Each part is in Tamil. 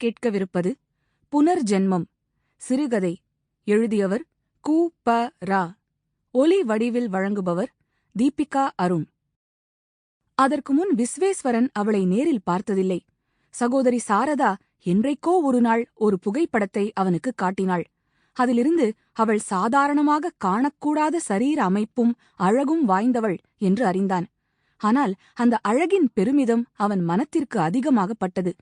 கேட்கவிருப்பது புனர்ஜென்மம் சிறுகதை. எழுதியவர் கு. ப. ரா. ஒலி வடிவில் வழங்குபவர் தீபிகா அருண். அதற்கு முன் விஸ்வேஸ்வரன் அவளை நேரில் பார்த்ததில்லை. சகோதரி சாரதா என்றைக்கோ ஒருநாள் ஒரு புகைப்படத்தை அவனுக்கு காட்டினாள். அதிலிருந்து அவள் சாதாரணமாக காணக்கூடாத சரீர அமைப்பும் அழகும் வாய்ந்தவள் என்று அறிந்தான். ஆனால் அந்த அழகின் பெருமிதம் அவன் மனத்திற்கு அதிகமாகப்பட்டது.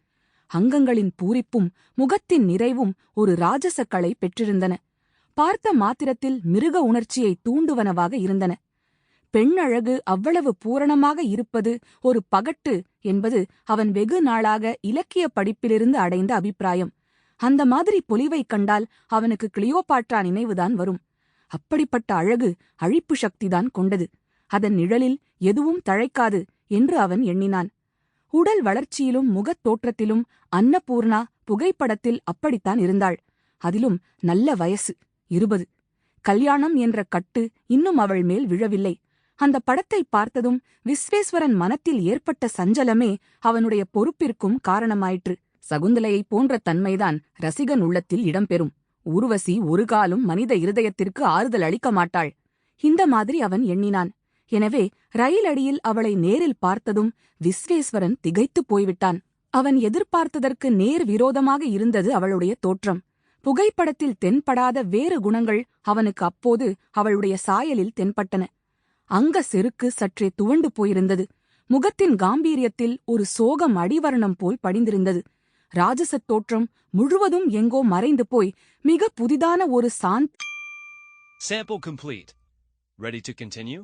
அங்கங்களின் பூரிப்பும் முகத்தின் நிறைவும் ஒரு ராஜச களை பெற்றிருந்தன. பார்த்த மாத்திரத்தில் மிருக உணர்ச்சியை தூண்டுவனவாக இருந்தன. பெண்ணழகு அவ்வளவு பூரணமாக இருப்பது ஒரு பகட்டு என்பது அவன் வெகு நாளாக இலக்கிய படிப்பிலிருந்து அடைந்த அபிப்பிராயம். அந்த மாதிரி பொலிவைக் கண்டால் அவனுக்கு கிளியோபாட்ரா நினைவுதான் வரும். அப்படிப்பட்ட அழகு அழிப்பு சக்திதான் கொண்டது. அதன் நிழலில் எதுவும் தழைக்காது என்று அவன் எண்ணினான். உடல் வளர்ச்சியிலும் முகத் தோற்றத்திலும் அன்னபூர்ணா புகைப்படத்தில் அப்படித்தான் இருந்தாள். அதிலும் நல்ல வயசு, 20. கல்யாணம் என்ற கட்டு இன்னும் அவள் மேல் விழவில்லை. அந்த படத்தை பார்த்ததும் விஸ்வேஸ்வரன் மனத்தில் ஏற்பட்ட சஞ்சலமே அவனுடைய பொறுப்பிற்கும் காரணமாயிற்று. சகுந்தலையைப் போன்ற தன்மைதான் ரசிகன் உள்ளத்தில் இடம்பெறும். ஊர்வசி ஒரு காலும் மனித இருதயத்திற்கு ஆறுதல் அளிக்க மாட்டாள். இந்த மாதிரி அவன் எண்ணினான். எனவே ரயில் அடியில் அவளை நேரில் பார்த்ததும் விஸ்வேஸ்வரன் திகைத்துப் போய்விட்டான். அவன் எதிர்பார்த்ததற்கு நேர் விரோதமாக இருந்தது அவளுடைய தோற்றம். புகைப்படத்தில் தென்படாத வேறு குணங்கள் அவனுக்கு அப்போது அவளுடைய சாயலில் தென்பட்டன. அங்க செருக்கு சற்றே துவண்டு போயிருந்தது. முகத்தின் காம்பீரியத்தில் ஒரு சோகம் அடிவர்ணம் போல் படிந்திருந்தது. ராஜசத் தோற்றம் முழுவதும் எங்கோ மறைந்து போய் மிக புதிதான ஒரு Sample complete. Ready to continue?